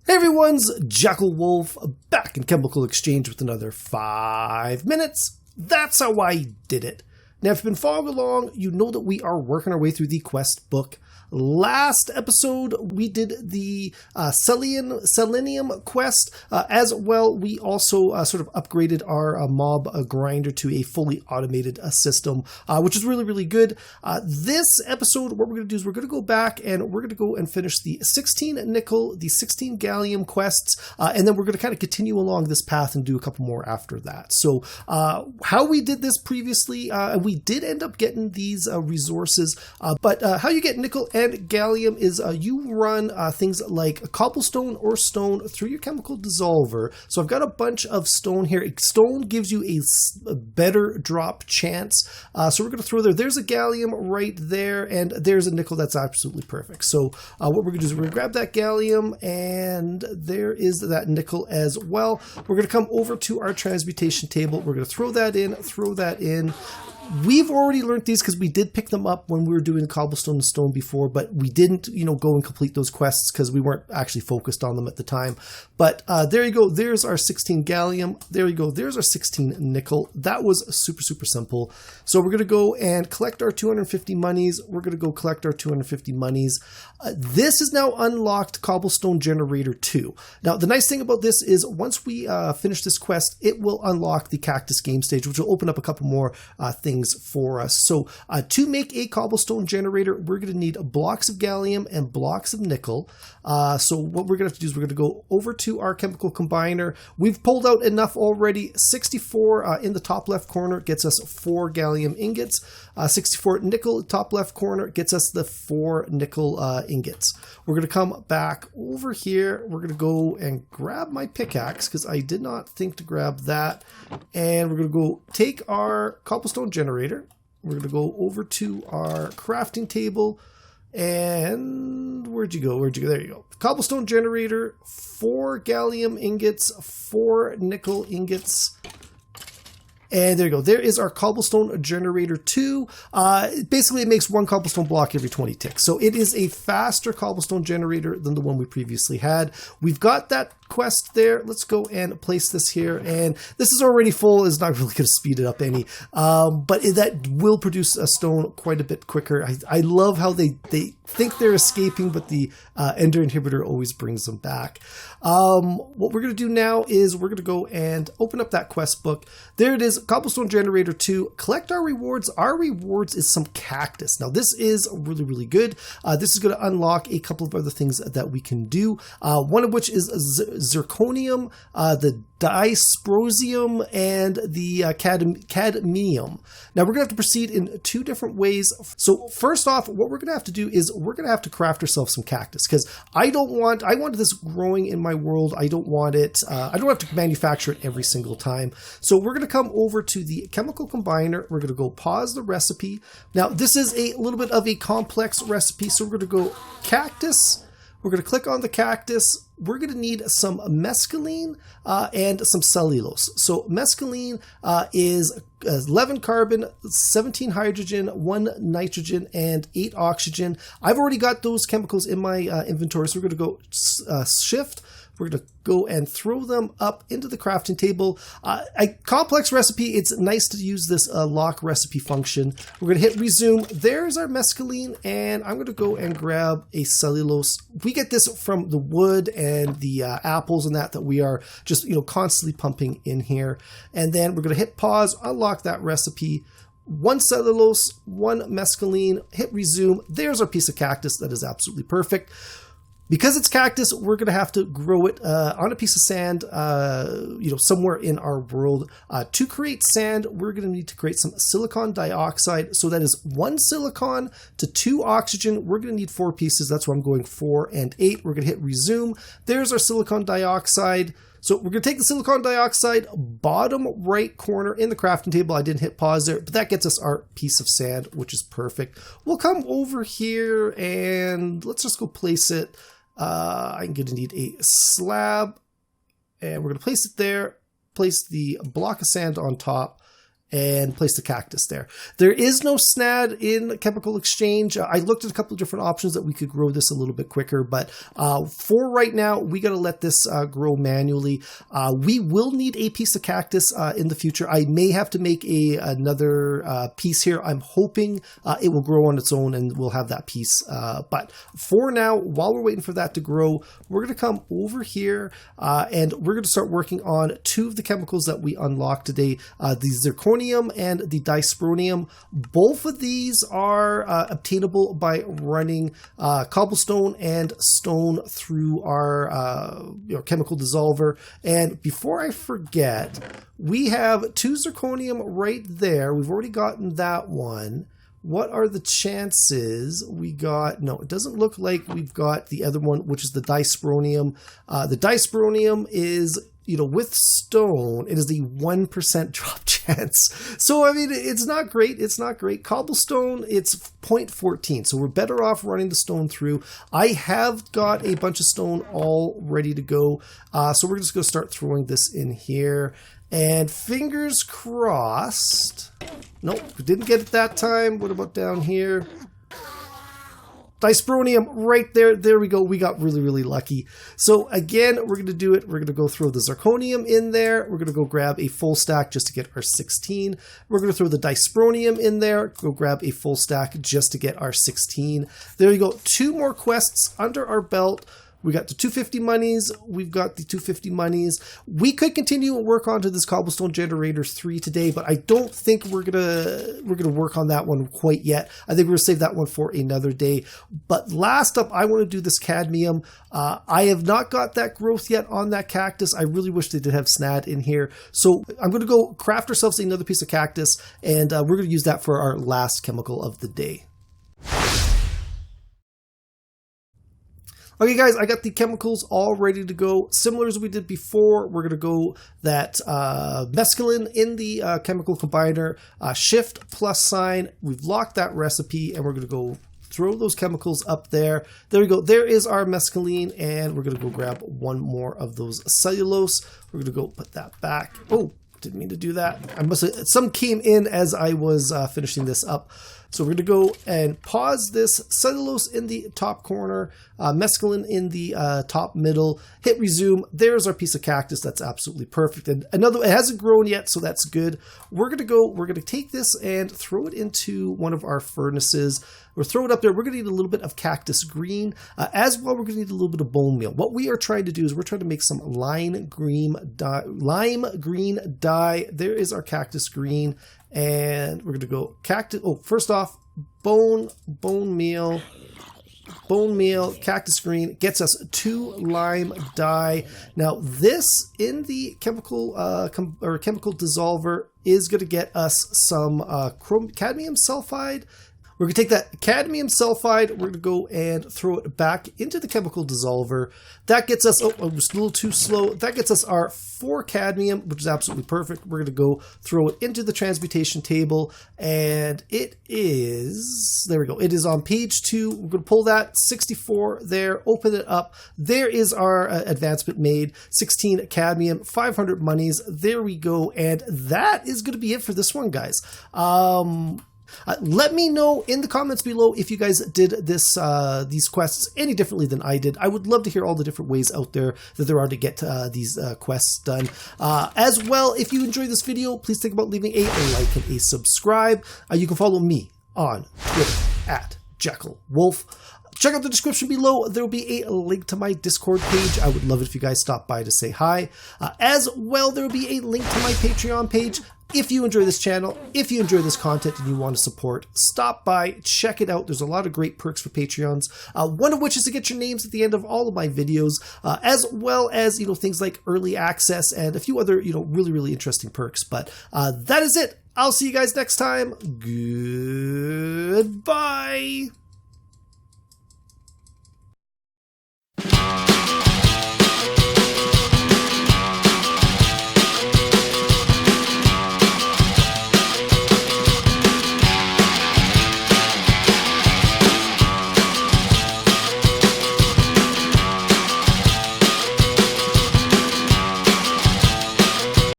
Hey everyone's Jackel Wolf back in Chemical Exchange with another 5 minutes. That's how I did it. Now, if you've been following along, you know that we are working our way through the quest book. Last episode, we did the Selenium quest. As well, we also sort of upgraded our mob grinder to a fully automated system, which is really, really good. This episode, what we're going to do is we're going to go back and we're going to go and finish the 16 nickel, the 16 gallium quests, and then we're going to kind of continue along this path and do a couple more after that. So how we did this previously, we did end up getting these resources, but how you get nickel and gallium is you run things like cobblestone or stone through your chemical dissolver. So I've got a bunch of stone here. Stone gives you a better drop chance. So we're going to throw there's a gallium right there, and there's a nickel. That's absolutely perfect. So what we're going to do is we're going to grab that gallium, and there is that nickel as well. We're going to come over to our transmutation table. We're going to throw that in. We've already learned these because we did pick them up when we were doing Cobblestone and Stone before, but we didn't, go and complete those quests because we weren't actually focused on them at the time. But there you go. There's our 16 gallium. There you go. There's our 16 nickel. That was super, super simple. So we're going to go and collect our 250 monies. We're going to go collect our 250 monies. This is now unlocked Cobblestone Generator II. Now, the nice thing about this is once we finish this quest, it will unlock the Cactus game stage, which will open up a couple more things for us. So to make a cobblestone generator, we're going to need blocks of gallium and blocks of nickel. So what we're going to have to do is we're going to go over to our chemical combiner. We've pulled out enough already. 64 in the top left corner gets us 4 gallium ingots. 64 nickel top left corner gets us the 4 nickel ingots. We're going to come back over here. We're going to go and grab my pickaxe because I did not think to grab that. And we're going to go take our cobblestone generator. We're going to go over to our crafting table. And where'd you go? There you go. Cobblestone generator, 4 gallium ingots, 4 nickel ingots. And there you go. There is our Cobblestone Generator 2. Basically, it makes 1 cobblestone block every 20 ticks. So it is a faster cobblestone generator than the one we previously had. We've got that quest there. Let's go and place this here. And this is already full. It's not really going to speed it up any. But that will produce a stone quite a bit quicker. I love how they think they're escaping, but the ender inhibitor always brings them back. What we're going to do now is we're going to go and open up that quest book. There it is, Cobblestone Generator 2. Collect our rewards. Our rewards is some cactus. Now, this is really, really good. This is going to unlock a couple of other things that we can do. One of which is Zirconium, the Dysprosium, and the Cadmium. Now, we're going to have to proceed in 2 different ways. So first off, what we're going to have to do is we're going to have to craft ourselves some cactus because I want this growing in my world. I don't want it, I don't have to manufacture it every single time. So we're going to come over to the chemical combiner. We're going to go pause the recipe. Now, this is a little bit of a complex recipe. So we're going to go cactus. We're going to click on the cactus. We're going to need some mescaline and some cellulose. So mescaline is 11 carbon, 17 hydrogen, 1 nitrogen, and 8 oxygen. I've already got those chemicals in my inventory, so we're going to go shift. We're going to go and throw them up into the crafting table. A complex recipe, it's nice to use this lock recipe function. We're going to hit resume. There's our mescaline, and I'm going to go and grab a cellulose. We get this from the wood and the apples and that we are just constantly pumping in here. And then we're going to hit pause, unlock that recipe. 1 cellulose, 1 mescaline, hit resume. There's our piece of cactus. That is absolutely perfect. Because it's cactus, we're going to have to grow it on a piece of sand, somewhere in our world. To create sand, we're going to need to create some silicon dioxide. So that is 1 silicon to 2 oxygen. We're going to need 4 pieces. That's why I'm going 4 and 8. We're going to hit resume. There's our silicon dioxide. So we're going to take the silicon dioxide, bottom right corner in the crafting table. I didn't hit pause there, but that gets us our piece of sand, which is perfect. We'll come over here and let's just go place it. I'm going to need a slab, and we're going to place it there, place the block of sand on top, and place the cactus there. There is no SNAD in Chemical Exchange. I looked at a couple of different options that we could grow this a little bit quicker, but for right now, we got to let this grow manually. We will need a piece of cactus in the future. I may have to make another piece here. I'm hoping it will grow on its own and we'll have that piece. But for now, while we're waiting for that to grow, we're going to come over here and we're going to start working on two of the chemicals that we unlocked today, the Zirconium and the Dysprosium. Both of these are obtainable by running Cobblestone and Stone through our chemical dissolver. And before I forget, we have 2 Zirconium right there. We've already gotten that one. What are the chances we got? No, it doesn't look like we've got the other one, which is the Dysprosium. The Dysprosium is, with stone, it is the 1% drop chance. So, I mean, it's not great. It's not great. Cobblestone, it's 0.14. So we're better off running the stone through. I have got a bunch of stone all ready to go. So we're just going to start throwing this in here. And fingers crossed. Nope, we didn't get it that time. What about down here? Dysprosium right there. There we go. We got really, really lucky. So again, we're going to do it. We're going to go throw the Zirconium in there. We're going to go grab a full stack just to get our 16. We're going to throw the Dysprosium in there. Go grab a full stack just to get our 16. There you go. 2 more quests under our belt. We got the 250 monies. We've got the 250 monies. We could continue and work on to this Cobblestone Generator 3 today, but I don't think we're gonna work on that one quite yet. I think we're gonna save that one for another day. But last up, I want to do this cadmium. I have not got that growth yet on that cactus. I really wish they did have SNAD in here. So I'm gonna go craft ourselves another piece of cactus, and we're gonna use that for our last chemical of the day. Okay, guys, I got the chemicals all ready to go. Similar as we did before, we're going to go that mescaline in the chemical combiner, shift +. We've locked that recipe, and we're going to go throw those chemicals up there. There we go. There is our mescaline, and we're going to go grab one more of those cellulose. We're going to go put that back. Oh, didn't mean to do that. Some came in as I was finishing this up. So we're going to go and pause this, cellulose in the top corner, mescaline in the top middle, hit resume. There's our piece of cactus. That's absolutely perfect. And it hasn't grown yet, so that's good. We're going to take this and throw it into one of our furnaces. We'll throw it up there. We're going to need a little bit of Cactus Green. As well, we're going to need a little bit of bone meal. What we are trying to do is we're trying to make some lime green dye. There is our Cactus Green. And we're going to go cactus. Oh, first off, bone meal, Cactus Green gets us 2 lime dye. Now this in the chemical chemical dissolver is going to get us some cadmium sulfide. We're going to take that cadmium sulfide, we're going to go and throw it back into the chemical dissolver. That gets us, oh, I was a little too slow. That gets us our 4 cadmium, which is absolutely perfect. We're going to go throw it into the transmutation table, and it is, there we go. It is on page 2. We're going to pull that, 64 there, open it up. There is our advancement made, 16 cadmium, 500 monies. There we go, and that is going to be it for this one, guys. Let me know in the comments below if you guys did these quests any differently than I did. I would love to hear all the different ways out there that there are to get these quests done. As well, if you enjoyed this video, please think about leaving a like and a subscribe. You can follow me on Twitter at Jackel Wolf. Check out the description below. There will be a link to my Discord page. I would love it if you guys stop by to say hi. As well, there will be a link to my Patreon page. If you enjoy this channel, if you enjoy this content and you want to support, stop by, check it out. There's a lot of great perks for Patreons, one of which is to get your names at the end of all of my videos, as well as, things like early access and a few other, really, really interesting perks. But that is it. I'll see you guys next time. Goodbye.